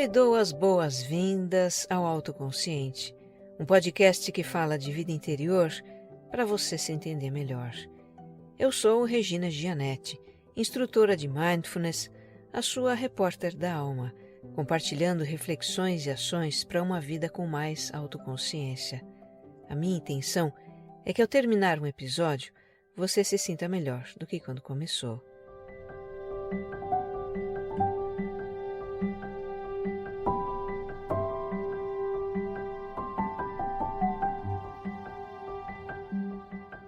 lhe dou as boas-vindas ao Autoconsciente, um podcast que fala de vida interior para você se entender melhor. Eu sou Regina Gianetti, instrutora de Mindfulness, a sua repórter da alma, compartilhando reflexões e ações para uma vida com mais autoconsciência. A minha intenção é que ao terminar um episódio, você se sinta melhor do que quando começou.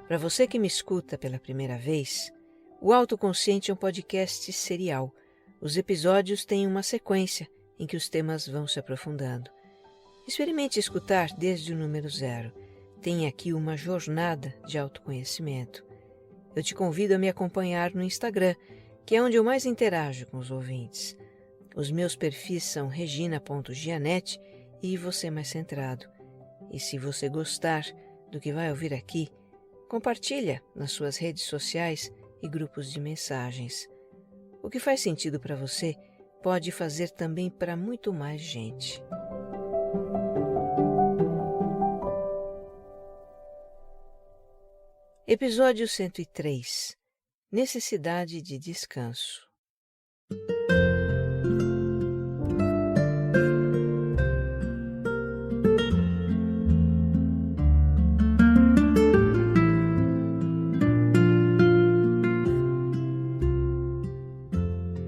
Para você que me escuta pela primeira vez, o Autoconsciente é um podcast serial. Os episódios têm uma sequência em que os temas vão se aprofundando. Experimente escutar desde o número 0. Tem aqui uma jornada de autoconhecimento. Eu te convido a me acompanhar no Instagram, que é onde eu mais interajo com os ouvintes. Os meus perfis são regina.gianetti e Você Mais Centrado. E se você gostar do que vai ouvir aqui, compartilha nas suas redes sociais e grupos de mensagens. O que faz sentido para você pode fazer também para muito mais gente. Episódio 103. Necessidade de descanso.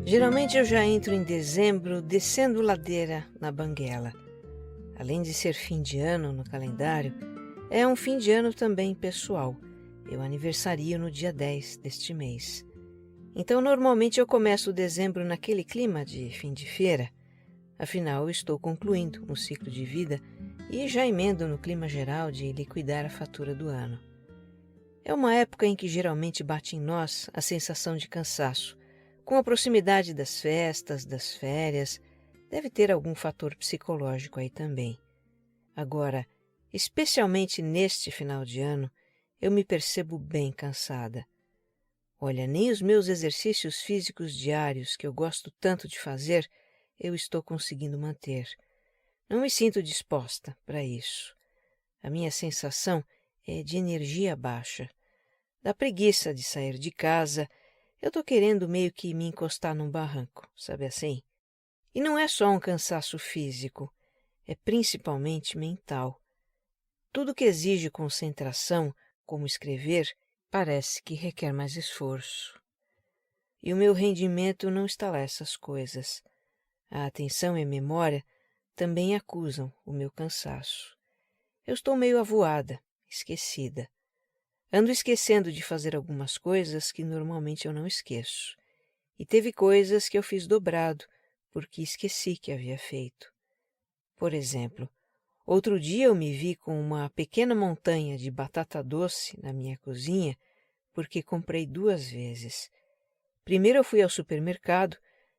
Geralmente eu já entro em dezembro descendo ladeira na banguela. Além de ser fim de ano no calendário, é um fim de ano também pessoal. Eu aniversario no dia 10 deste mês. Então normalmente eu começo dezembro naquele clima de fim de feira. Afinal eu estou concluindo um ciclo de vida e já emendo no clima geral de liquidar a fatura do ano. É uma época em que geralmente bate em nós a sensação de cansaço. Com a proximidade das festas, das férias, deve ter algum fator psicológico aí também. Agora, especialmente neste final de ano, eu me percebo bem cansada. Olha, nem os meus exercícios físicos diários, que eu gosto tanto de fazer, eu estou conseguindo manter. Não me sinto disposta para isso. A minha sensação é de energia baixa. Da preguiça de sair de casa. Eu estou querendo meio que me encostar num barranco, sabe assim? E não é só um cansaço físico, é principalmente mental. Tudo que exige concentração, como escrever, parece que requer mais esforço. E o meu rendimento não está lá essas coisas. A atenção e a memória também acusam o meu cansaço. Eu estou meio avoada, esquecida. Ando esquecendo de fazer algumas coisas que normalmente eu não esqueço. E teve coisas que eu fiz dobrado, porque esqueci que havia feito. Por exemplo, outro dia eu me vi com uma pequena montanha de batata doce na minha cozinha, porque comprei 2 vezes. Primeiro eu fui ao supermercado,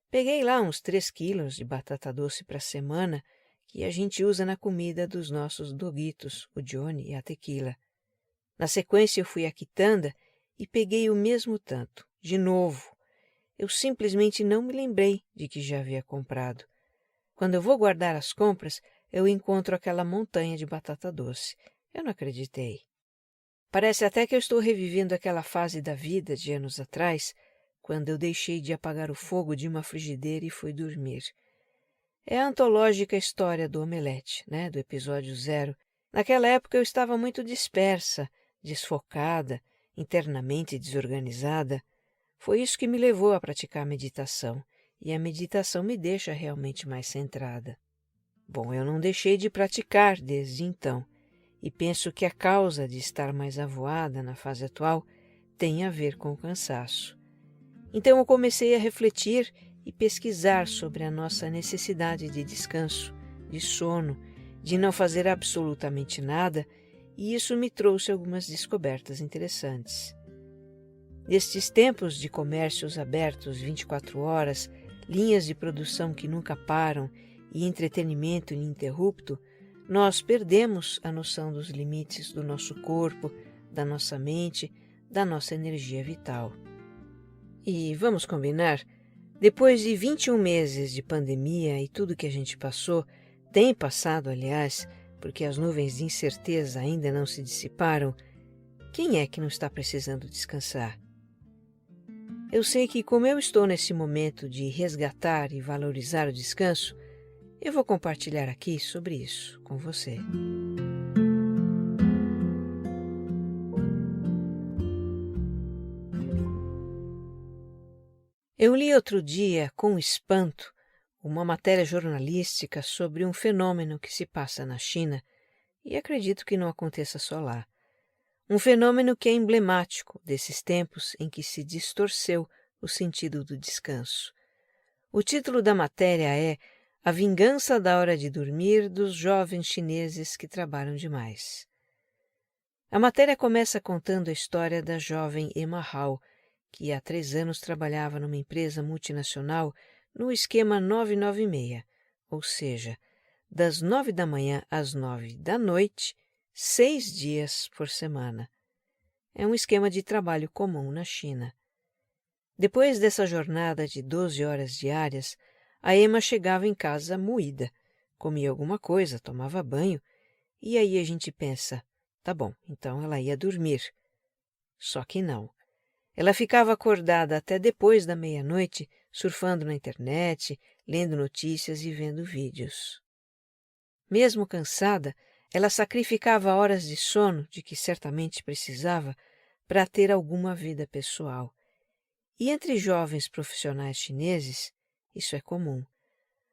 peguei lá uns 3 quilos de batata doce para a semana, que a gente usa na comida dos nossos doguitos, o Johnny e a Tequila. Na sequência eu fui à quitanda e peguei o mesmo tanto, de novo. Eu simplesmente não me lembrei de que já havia comprado. Quando eu vou guardar as compras, eu encontro aquela montanha de batata doce. Eu não acreditei. Parece até que eu estou revivendo aquela fase da vida de anos atrás, quando eu deixei de apagar o fogo de uma frigideira e fui dormir. É a antológica história do omelete, do episódio 0. Naquela época eu estava muito dispersa, desfocada, internamente desorganizada. Foi isso que me levou a praticar a meditação, e a meditação me deixa realmente mais centrada. Bom, eu não deixei de praticar desde então, e penso que a causa de estar mais avoada na fase atual tem a ver com o cansaço. Então eu comecei a refletir e pesquisar sobre a nossa necessidade de descanso, de sono, de não fazer absolutamente nada, e isso me trouxe algumas descobertas interessantes. Nestes tempos de comércios abertos 24 horas, linhas de produção que nunca param e entretenimento ininterrupto, nós perdemos a noção dos limites do nosso corpo, da nossa mente, da nossa energia vital. E vamos combinar, Depois de 21 meses de pandemia e tudo que a gente passou, tem passado, aliás, porque as nuvens de incerteza ainda não se dissiparam, quem é que não está precisando descansar? Eu sei que, como eu estou nesse momento de resgatar e valorizar o descanso, eu vou compartilhar aqui sobre isso com você. Eu li outro dia, com espanto, uma matéria jornalística sobre um fenômeno que se passa na China, e acredito que não aconteça só lá. Um fenômeno que é emblemático desses tempos em que se distorceu o sentido do descanso. O título da matéria é A Vingança da Hora de Dormir dos Jovens Chineses que Trabalham Demais. A matéria começa contando a história da jovem Emma Hall, que há 3 anos trabalhava numa empresa multinacional no esquema 996, ou seja, das 9 da manhã às 9 da noite, 6 dias por semana. É um esquema de trabalho comum na China. Depois dessa jornada de 12 horas diárias, a Emma chegava em casa moída, comia alguma coisa, tomava banho, e aí a gente pensa, tá bom, então ela ia dormir. Só que não. Ela ficava acordada até depois da meia-noite, surfando na internet, lendo notícias e vendo vídeos. Mesmo cansada, ela sacrificava horas de sono, de que certamente precisava, para ter alguma vida pessoal. E entre jovens profissionais chineses, isso é comum.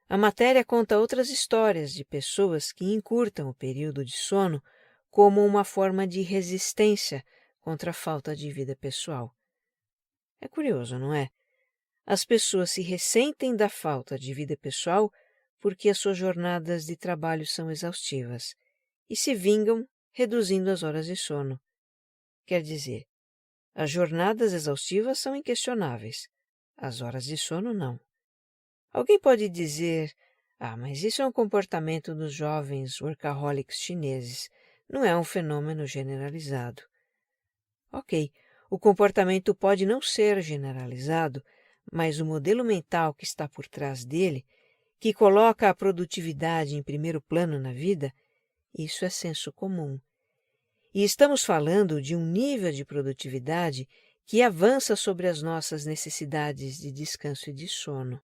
A matéria conta outras histórias de pessoas que encurtam o período de sono como uma forma de resistência contra a falta de vida pessoal. É curioso, não é? As pessoas se ressentem da falta de vida pessoal porque as suas jornadas de trabalho são exaustivas e se vingam reduzindo as horas de sono. Quer dizer, as jornadas exaustivas são inquestionáveis, as horas de sono não. Alguém pode dizer, mas isso é um comportamento dos jovens workaholics chineses, não é um fenômeno generalizado. Ok, o comportamento pode não ser generalizado, mas o modelo mental que está por trás dele, que coloca a produtividade em primeiro plano na vida, isso é senso comum. E estamos falando de um nível de produtividade que avança sobre as nossas necessidades de descanso e de sono.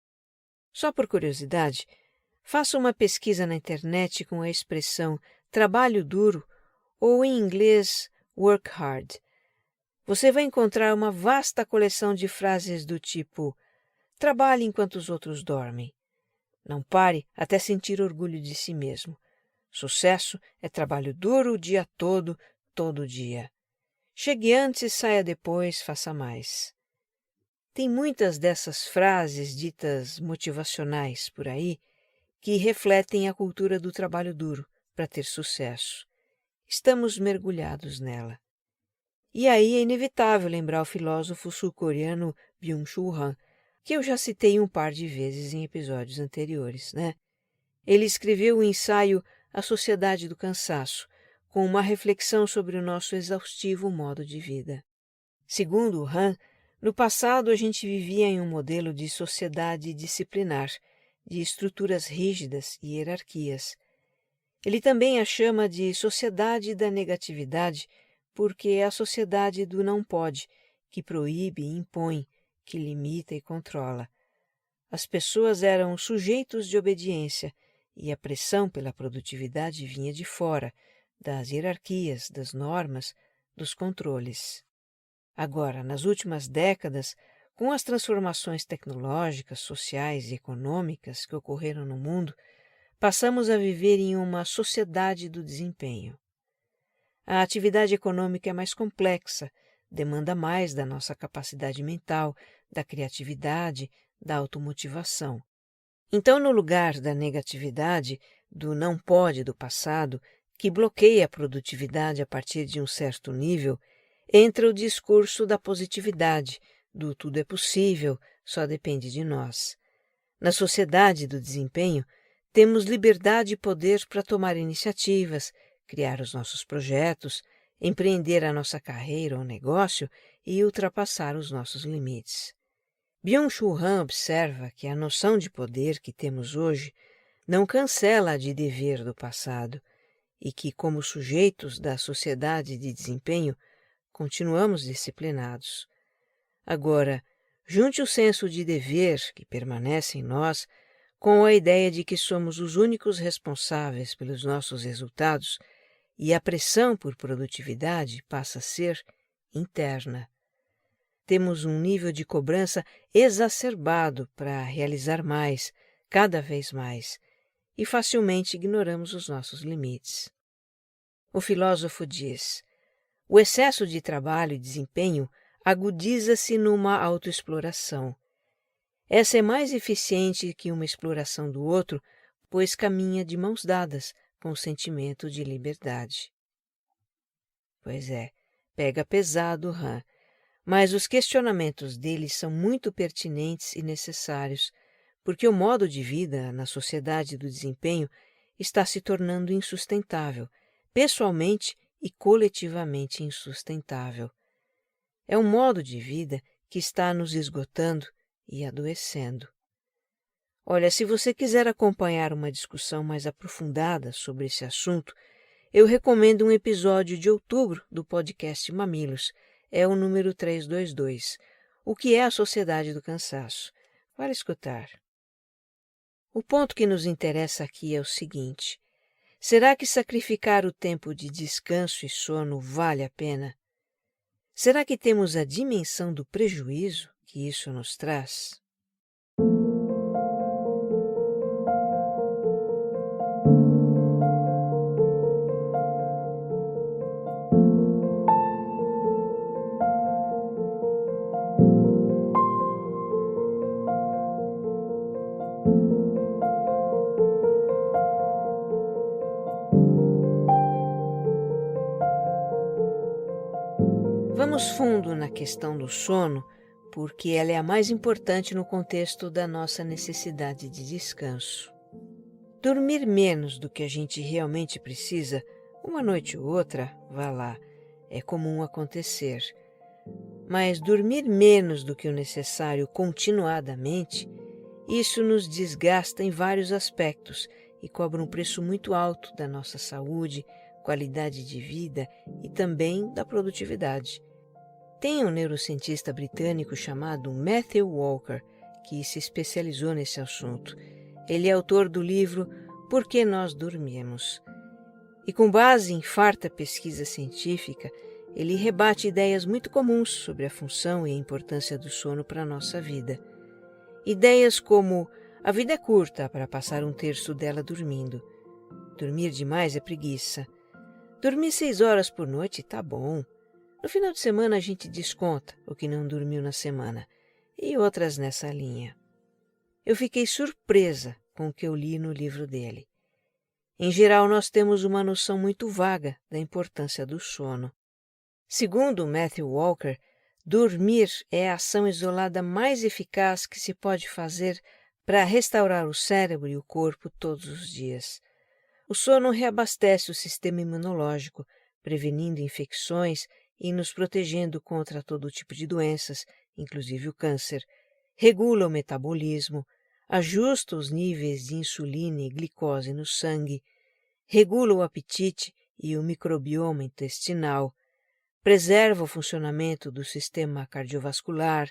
Só por curiosidade, faça uma pesquisa na internet com a expressão trabalho duro ou em inglês work hard. Você vai encontrar uma vasta coleção de frases do tipo trabalhe enquanto os outros dormem. Não pare até sentir orgulho de si mesmo. Sucesso é trabalho duro o dia todo dia. Chegue antes, saia depois, faça mais. Tem muitas dessas frases ditas motivacionais por aí que refletem a cultura do trabalho duro para ter sucesso. Estamos mergulhados nela. E aí é inevitável lembrar o filósofo sul-coreano Byung-Chul Han, que eu já citei um par de vezes em episódios anteriores, né? Ele escreveu o ensaio A Sociedade do Cansaço, com uma reflexão sobre o nosso exaustivo modo de vida. Segundo o Han, no passado a gente vivia em um modelo de sociedade disciplinar, de estruturas rígidas e hierarquias. Ele também a chama de sociedade da negatividade, porque é a sociedade do não pode, que proíbe e impõe, que limita e controla. As pessoas eram sujeitos de obediência e a pressão pela produtividade vinha de fora, das hierarquias, das normas, dos controles. Agora, nas últimas décadas, com as transformações tecnológicas, sociais e econômicas que ocorreram no mundo, passamos a viver em uma sociedade do desempenho. A atividade econômica é mais complexa, demanda mais da nossa capacidade mental, da criatividade, da automotivação. Então, no lugar da negatividade, do não pode do passado, que bloqueia a produtividade a partir de um certo nível, entra o discurso da positividade, do tudo é possível, só depende de nós. Na sociedade do desempenho, temos liberdade e poder para tomar iniciativas, criar os nossos projetos, empreender a nossa carreira ou negócio e ultrapassar os nossos limites. Byung-Chul Han observa que a noção de poder que temos hoje não cancela a de dever do passado e que, como sujeitos da sociedade de desempenho, continuamos disciplinados. Agora, junte o senso de dever que permanece em nós com a ideia de que somos os únicos responsáveis pelos nossos resultados e a pressão por produtividade passa a ser interna. Temos um nível de cobrança exacerbado para realizar mais, cada vez mais, e facilmente ignoramos os nossos limites. O filósofo diz: o excesso de trabalho e desempenho agudiza-se numa autoexploração. Essa é mais eficiente que uma exploração do outro, pois caminha de mãos dadas com o sentimento de liberdade. Pois é, pega pesado, Han, mas os questionamentos dele são muito pertinentes e necessários, porque o modo de vida na sociedade do desempenho está se tornando insustentável, pessoalmente e coletivamente insustentável. É um modo de vida que está nos esgotando e adoecendo. Olha, se você quiser acompanhar uma discussão mais aprofundada sobre esse assunto, eu recomendo um episódio de outubro do podcast Mamilos, é o número 322, O que é a Sociedade do Cansaço. Vale escutar. O ponto que nos interessa aqui é o seguinte: será que sacrificar o tempo de descanso e sono vale a pena? Será que temos a dimensão do prejuízo que isso nos traz? Vamos fundo na questão do sono, porque ela é a mais importante no contexto da nossa necessidade de descanso. Dormir menos do que a gente realmente precisa, uma noite ou outra, vá lá, é comum acontecer. Mas dormir menos do que o necessário continuadamente, isso nos desgasta em vários aspectos e cobra um preço muito alto da nossa saúde, qualidade de vida e também da produtividade. Tem um neurocientista britânico chamado Matthew Walker, que se especializou nesse assunto. Ele é autor do livro Por que Nós Dormimos? E com base em farta pesquisa científica, ele rebate ideias muito comuns sobre a função e a importância do sono para a nossa vida. Ideias como: a vida é curta para passar um terço dela dormindo. Dormir demais é preguiça. Dormir 6 horas por noite tá bom. No final de semana a gente desconta o que não dormiu na semana, e outras nessa linha. Eu fiquei surpresa com o que eu li no livro dele. Em geral, nós temos uma noção muito vaga da importância do sono. Segundo Matthew Walker, dormir é a ação isolada mais eficaz que se pode fazer para restaurar o cérebro e o corpo todos os dias. O sono reabastece o sistema imunológico, prevenindo infecções e nos protegendo contra todo tipo de doenças, inclusive o câncer, regula o metabolismo, ajusta os níveis de insulina e glicose no sangue, regula o apetite e o microbioma intestinal, preserva o funcionamento do sistema cardiovascular,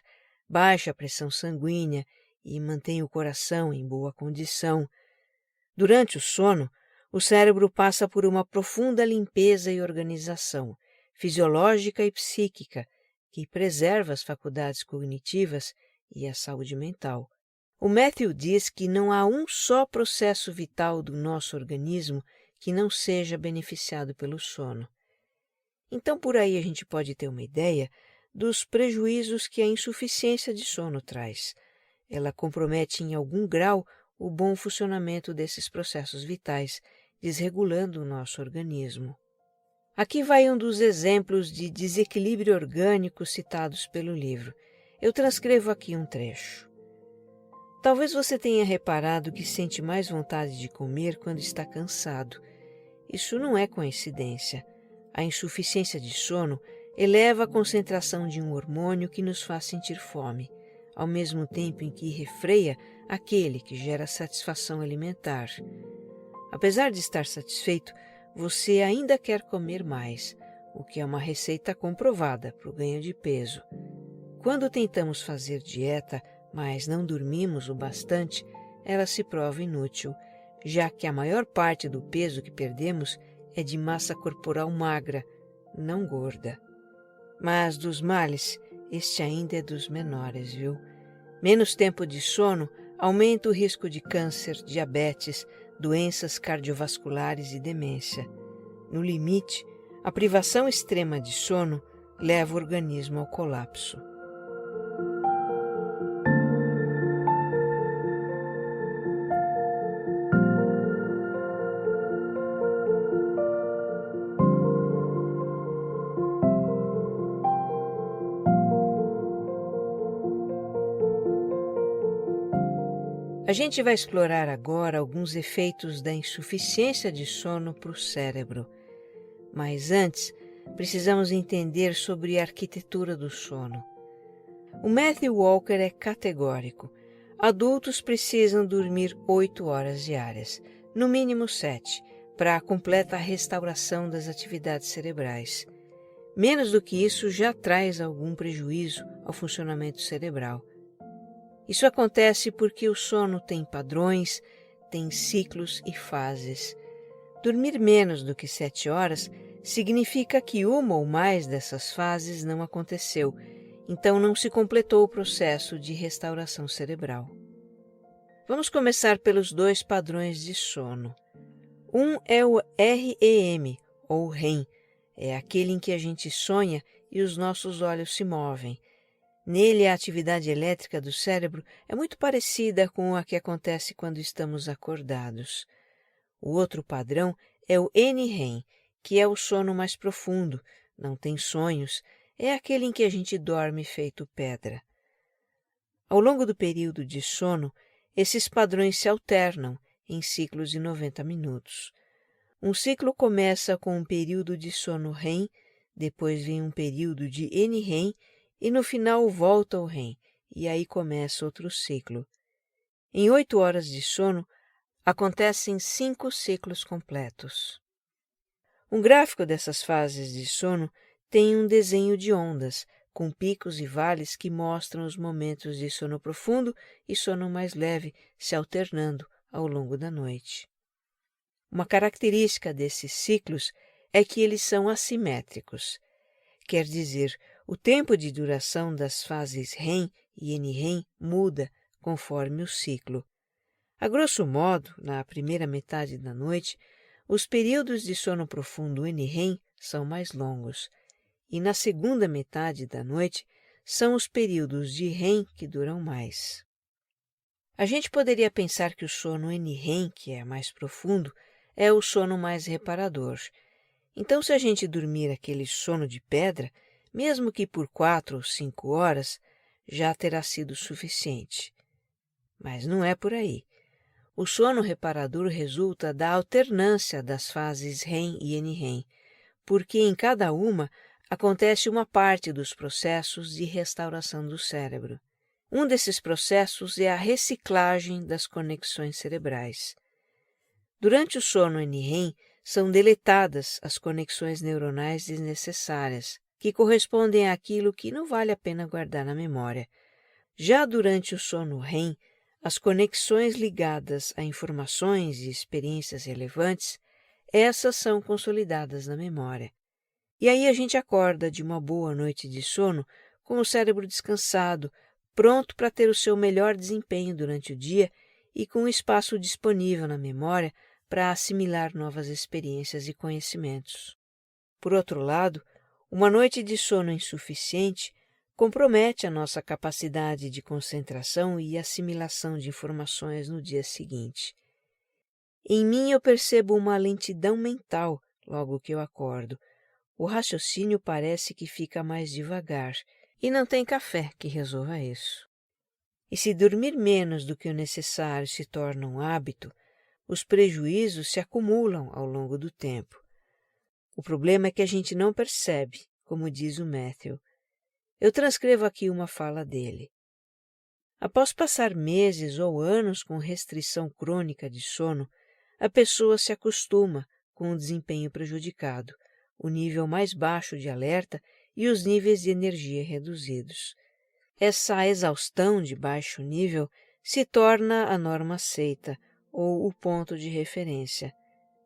baixa a pressão sanguínea e mantém o coração em boa condição. Durante o sono, o cérebro passa por uma profunda limpeza e organização, fisiológica e psíquica, que preserva as faculdades cognitivas e a saúde mental. O Matthew diz que não há um só processo vital do nosso organismo que não seja beneficiado pelo sono. Então, por aí a gente pode ter uma ideia dos prejuízos que a insuficiência de sono traz. Ela compromete em algum grau o bom funcionamento desses processos vitais, desregulando o nosso organismo. Aqui vai um dos exemplos de desequilíbrio orgânico citados pelo livro. Eu transcrevo aqui um trecho. Talvez você tenha reparado que sente mais vontade de comer quando está cansado. Isso não é coincidência. A insuficiência de sono eleva a concentração de um hormônio que nos faz sentir fome. ao mesmo tempo em que refreia aquele que gera satisfação alimentar. Apesar de estar satisfeito, você ainda quer comer mais, o que é uma receita comprovada para o ganho de peso. Quando tentamos fazer dieta, mas não dormimos o bastante, ela se prova inútil, já que a maior parte do peso que perdemos é de massa corporal magra, não gorda. Mas dos males, este ainda é dos menores, viu? Menos tempo de sono aumenta o risco de câncer, diabetes, doenças cardiovasculares e demência. No limite, a privação extrema de sono leva o organismo ao colapso. A gente vai explorar agora alguns efeitos da insuficiência de sono para o cérebro. Mas antes, precisamos entender sobre a arquitetura do sono. O Matthew Walker é categórico. Adultos precisam dormir 8 horas diárias, no mínimo 7, para a completa restauração das atividades cerebrais. Menos do que isso já traz algum prejuízo ao funcionamento cerebral. Isso acontece porque o sono tem padrões, tem ciclos e fases. Dormir menos do que 7 horas significa que uma ou mais dessas fases não aconteceu, então não se completou o processo de restauração cerebral. Vamos começar pelos 2 padrões de sono. Um é o REM, ou REM, é aquele em que a gente sonha e os nossos olhos se movem. Nele, a atividade elétrica do cérebro é muito parecida com a que acontece quando estamos acordados. O outro padrão é o NREM, que é o sono mais profundo, não tem sonhos, é aquele em que a gente dorme feito pedra. Ao longo do período de sono, esses padrões se alternam em ciclos de 90 minutos. Um ciclo começa com um período de sono REM, depois vem um período de NREM e no final volta ao REM, e aí começa outro ciclo. Em 8 horas de sono, acontecem 5 ciclos completos. Um gráfico dessas fases de sono tem um desenho de ondas, com picos e vales que mostram os momentos de sono profundo e sono mais leve se alternando ao longo da noite. Uma característica desses ciclos é que eles são assimétricos. Quer dizer, o tempo de duração das fases REM e NREM muda conforme o ciclo. A grosso modo, na primeira metade da noite, os períodos de sono profundo NREM são mais longos, e na segunda metade da noite são os períodos de REM que duram mais. A gente poderia pensar que o sono NREM, que é mais profundo, é o sono mais reparador. Então, se a gente dormir aquele sono de pedra, mesmo que por 4 ou 5 horas, já terá sido suficiente. Mas não é por aí. O sono reparador resulta da alternância das fases REM e NREM, porque em cada uma acontece uma parte dos processos de restauração do cérebro. Um desses processos é a reciclagem das conexões cerebrais. Durante o sono NREM, são deletadas as conexões neuronais desnecessárias, que correspondem àquilo que não vale a pena guardar na memória. Já durante o sono REM, as conexões ligadas a informações e experiências relevantes, essas são consolidadas na memória. E aí a gente acorda de uma boa noite de sono com o cérebro descansado, pronto para ter o seu melhor desempenho durante o dia e com espaço disponível na memória para assimilar novas experiências e conhecimentos. Por outro lado, uma noite de sono insuficiente compromete a nossa capacidade de concentração e assimilação de informações no dia seguinte. Em mim eu percebo uma lentidão mental logo que eu acordo. O raciocínio parece que fica mais devagar, e não tem café que resolva isso. E se dormir menos do que o necessário se torna um hábito, os prejuízos se acumulam ao longo do tempo. O problema é que a gente não percebe, como diz o Matthew. Eu transcrevo aqui uma fala dele. Após passar meses ou anos com restrição crônica de sono, a pessoa se acostuma com o desempenho prejudicado, o nível mais baixo de alerta e os níveis de energia reduzidos. Essa exaustão de baixo nível se torna a norma aceita, ou o ponto de referência.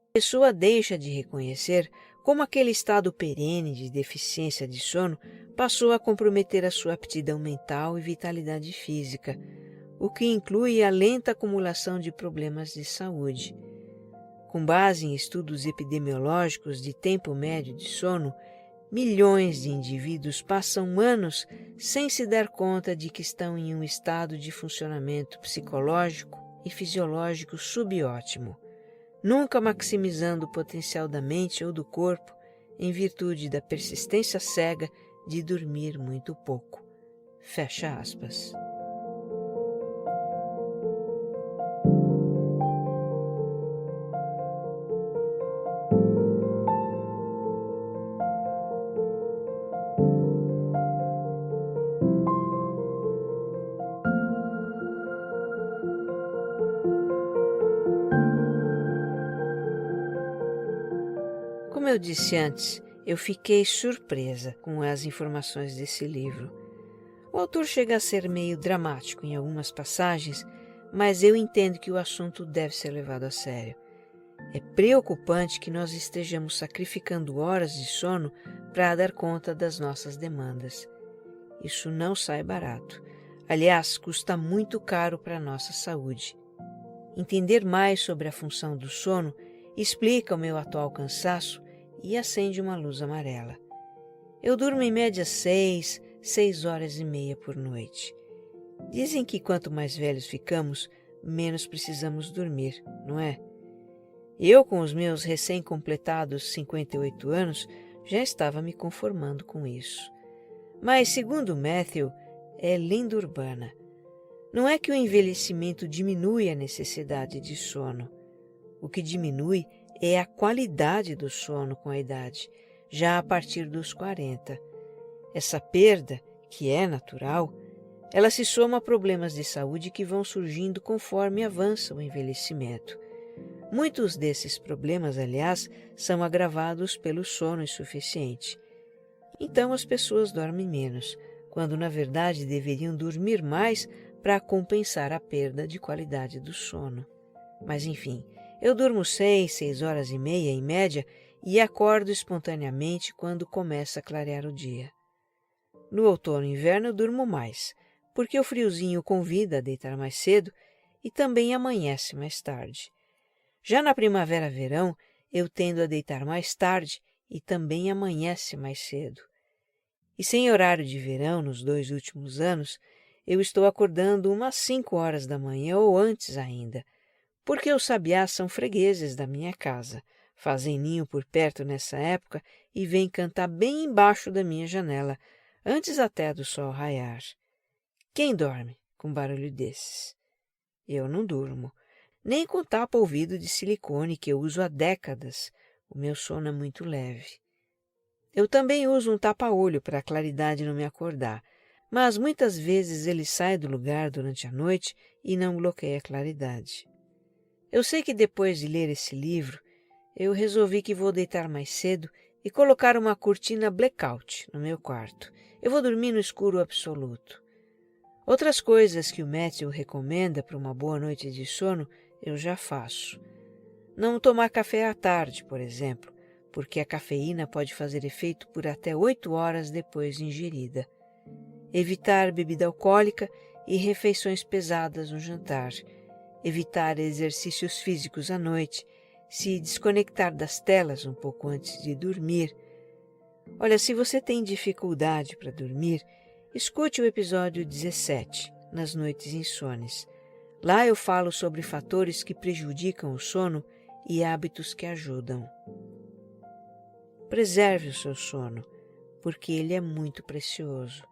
A pessoa deixa de reconhecer como aquele estado perene de deficiência de sono passou a comprometer a sua aptidão mental e vitalidade física, o que inclui a lenta acumulação de problemas de saúde. Com base em estudos epidemiológicos de tempo médio de sono, milhões de indivíduos passam anos sem se dar conta de que estão em um estado de funcionamento psicológico e fisiológico subótimo, nunca maximizando o potencial da mente ou do corpo em virtude da persistência cega de dormir muito pouco. Fecha aspas. Como eu disse antes, eu fiquei surpresa com as informações desse livro. O autor chega a ser meio dramático em algumas passagens, mas eu entendo que o assunto deve ser levado a sério. É preocupante que nós estejamos sacrificando horas de sono para dar conta das nossas demandas. Isso não sai barato. Aliás, custa muito caro para a nossa saúde. Entender mais sobre a função do sono explica o meu atual cansaço e acende uma luz amarela. Eu durmo em média 6 horas e meia por noite. Dizem que quanto mais velhos ficamos, menos precisamos dormir, não é? Eu, com os meus recém-completados 58 anos, já estava me conformando com isso. Mas, segundo Matthew, é lenda urbana. Não é que o envelhecimento diminui a necessidade de sono. O que diminui é a qualidade do sono com a idade, já a partir dos 40. Essa perda, que é natural, ela se soma a problemas de saúde que vão surgindo conforme avança o envelhecimento. Muitos desses problemas, aliás, são agravados pelo sono insuficiente. Então as pessoas dormem menos, quando na verdade deveriam dormir mais para compensar a perda de qualidade do sono. Mas enfim, eu durmo 6 horas e meia em média e acordo espontaneamente quando começa a clarear o dia. No outono e inverno eu durmo mais, porque o friozinho convida a deitar mais cedo e também amanhece mais tarde. Já na primavera-verão, eu tendo a deitar mais tarde e também amanhece mais cedo. E sem horário de verão nos 2 últimos anos, eu estou acordando umas 5 horas da manhã ou antes ainda, porque os sabiás são fregueses da minha casa, fazem ninho por perto nessa época e vêm cantar bem embaixo da minha janela, antes até do sol raiar. Quem dorme com barulho desses? Eu não durmo, nem com tapa-ouvido de silicone que eu uso há décadas. O meu sono é muito leve. Eu também uso um tapa-olho para a claridade não me acordar, mas muitas vezes ele sai do lugar durante a noite e não bloqueia a claridade. Eu sei que depois de ler esse livro, eu resolvi que vou deitar mais cedo e colocar uma cortina blackout no meu quarto. Eu vou dormir no escuro absoluto. Outras coisas que o Matthew recomenda para uma boa noite de sono, eu já faço. Não tomar café à tarde, por exemplo, porque a cafeína pode fazer efeito por até 8 horas depois de ingerida. Evitar bebida alcoólica e refeições pesadas no jantar. Evitar exercícios físicos à noite, se desconectar das telas um pouco antes de dormir. Olha, se você tem dificuldade para dormir, escute o episódio 17, Nas Noites Insones. Lá eu falo sobre fatores que prejudicam o sono e hábitos que ajudam. Preserve o seu sono, porque ele é muito precioso.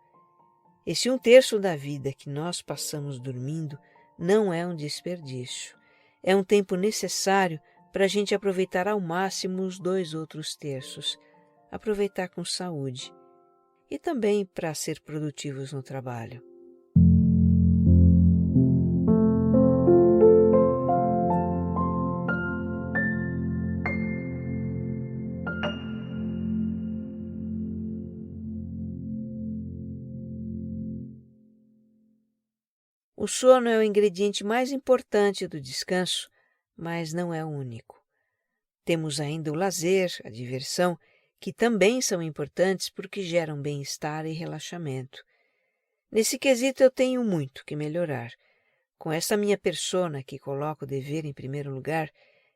Esse 1/3 da vida que nós passamos dormindo não é um desperdício. É um tempo necessário para a gente aproveitar ao máximo os 2 outros terços, aproveitar com saúde e também para ser produtivos no trabalho. O sono é o ingrediente mais importante do descanso, mas não é o único. Temos ainda o lazer, a diversão, que também são importantes porque geram bem-estar e relaxamento. Nesse quesito eu tenho muito que melhorar. Com essa minha persona que coloca o dever em primeiro lugar,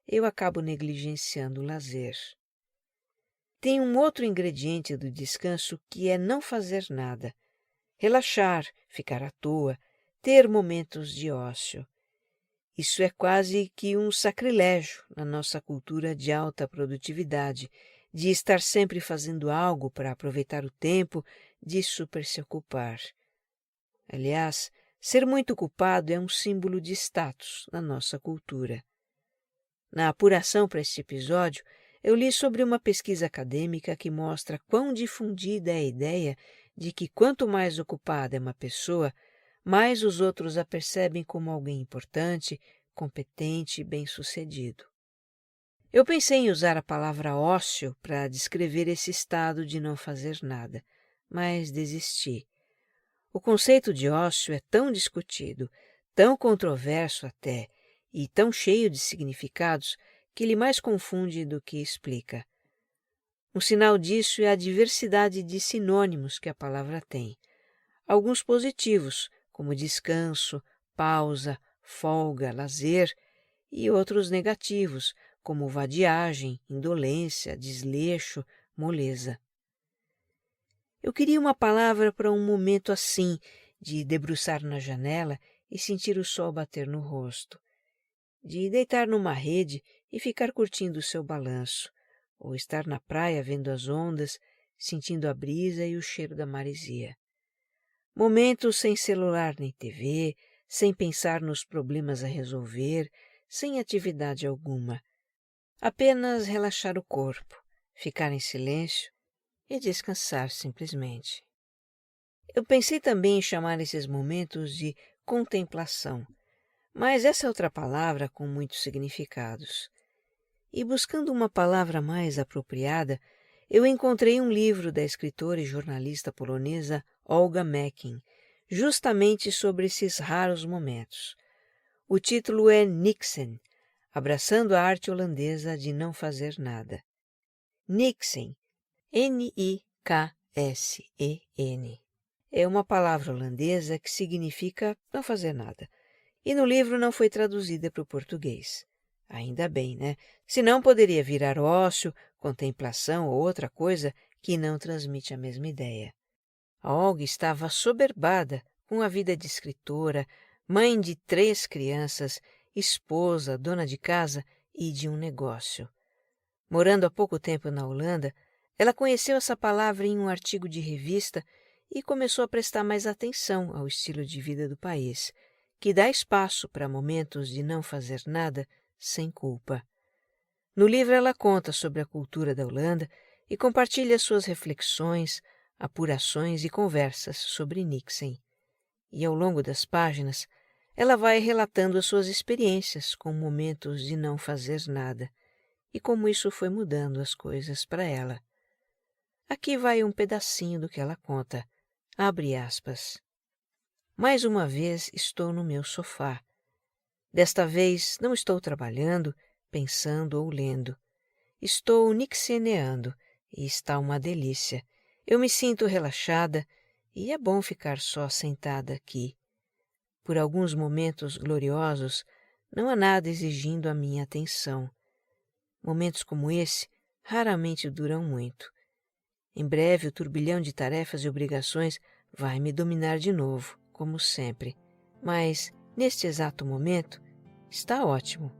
eu acabo negligenciando o lazer. Tem um outro ingrediente do descanso que é não fazer nada. Relaxar, ficar à toa, ter momentos de ócio. Isso é quase que um sacrilégio na nossa cultura de alta produtividade, de estar sempre fazendo algo para aproveitar o tempo, de super se ocupar. Aliás, ser muito ocupado é um símbolo de status na nossa cultura. Na apuração para este episódio, eu li sobre uma pesquisa acadêmica que mostra quão difundida é a ideia de que quanto mais ocupada é uma pessoa, mais os outros a percebem como alguém importante, competente e bem-sucedido. Eu pensei em usar a palavra ócio para descrever esse estado de não fazer nada, mas desisti. O conceito de ócio é tão discutido, tão controverso até, e tão cheio de significados que ele mais confunde do que explica. Um sinal disso é a diversidade de sinônimos que a palavra tem. Alguns positivos, como descanso, pausa, folga, lazer, e outros negativos, como vadiagem, indolência, desleixo, moleza. Eu queria uma palavra para um momento assim, de debruçar na janela e sentir o sol bater no rosto, de deitar numa rede e ficar curtindo o seu balanço, ou estar na praia vendo as ondas, sentindo a brisa e o cheiro da maresia. Momentos sem celular nem TV, sem pensar nos problemas a resolver, sem atividade alguma. Apenas relaxar o corpo, ficar em silêncio e descansar simplesmente. Eu pensei também em chamar esses momentos de contemplação, mas essa é outra palavra com muitos significados. E buscando uma palavra mais apropriada, eu encontrei um livro da escritora e jornalista polonesa Olga Meckin, justamente sobre esses raros momentos. O título é Niksen, Abraçando a Arte Holandesa de Não Fazer Nada. Niksen, N-I-K-S-E-N, é uma palavra holandesa que significa não fazer nada, e no livro não foi traduzida para o português. Ainda bem, né? Senão poderia virar ócio, contemplação ou outra coisa que não transmite a mesma ideia. A Olga estava assoberbada com a vida de escritora, mãe de 3 crianças, esposa, dona de casa e de um negócio. Morando há pouco tempo na Holanda, ela conheceu essa palavra em um artigo de revista e começou a prestar mais atenção ao estilo de vida do país, que dá espaço para momentos de não fazer nada sem culpa. No livro ela conta sobre a cultura da Holanda e compartilha suas reflexões, apurações e conversas sobre Niksen. E ao longo das páginas, ela vai relatando as suas experiências com momentos de não fazer nada e como isso foi mudando as coisas para ela. Aqui vai um pedacinho do que ela conta. Abre aspas. Mais uma vez estou no meu sofá. Desta vez não estou trabalhando, pensando ou lendo. Estou nixeneando e está uma delícia. Eu me sinto relaxada e é bom ficar só sentada aqui. Por alguns momentos gloriosos, não há nada exigindo a minha atenção. Momentos como esse raramente duram muito. Em breve o turbilhão de tarefas e obrigações vai me dominar de novo, como sempre. Mas, neste exato momento, está ótimo.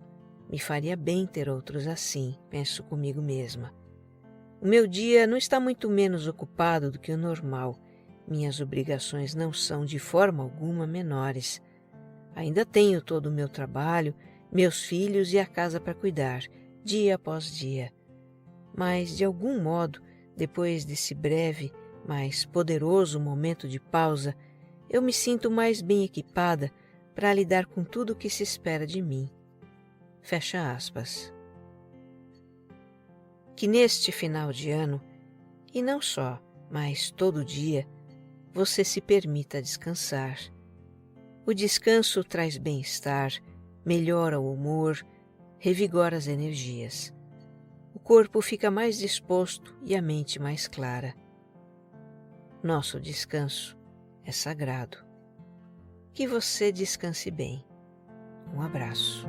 Me faria bem ter outros assim, penso comigo mesma. O meu dia não está muito menos ocupado do que o normal. Minhas obrigações não são de forma alguma menores. Ainda tenho todo o meu trabalho, meus filhos e a casa para cuidar, dia após dia. Mas, de algum modo, depois desse breve, mas poderoso momento de pausa, eu me sinto mais bem equipada para lidar com tudo o que se espera de mim. Fecha aspas. Que neste final de ano, e não só, mas todo dia, você se permita descansar. O descanso traz bem-estar, melhora o humor, revigora as energias. O corpo fica mais disposto e a mente mais clara. Nosso descanso é sagrado. Que você descanse bem. Um abraço.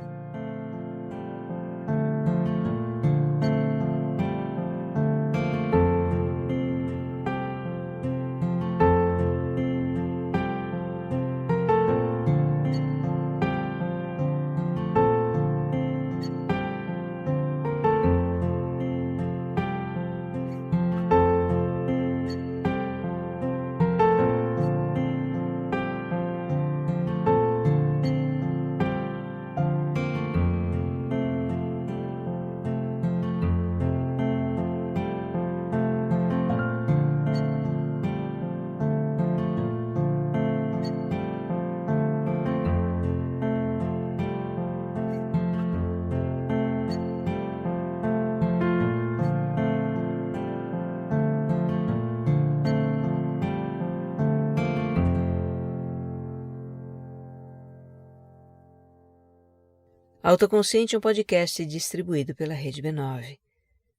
Autoconsciente é um podcast distribuído pela Rede B9,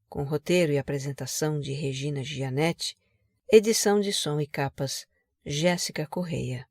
com roteiro e apresentação de Regina Gianetti, edição de som e capas Jéssica Correia.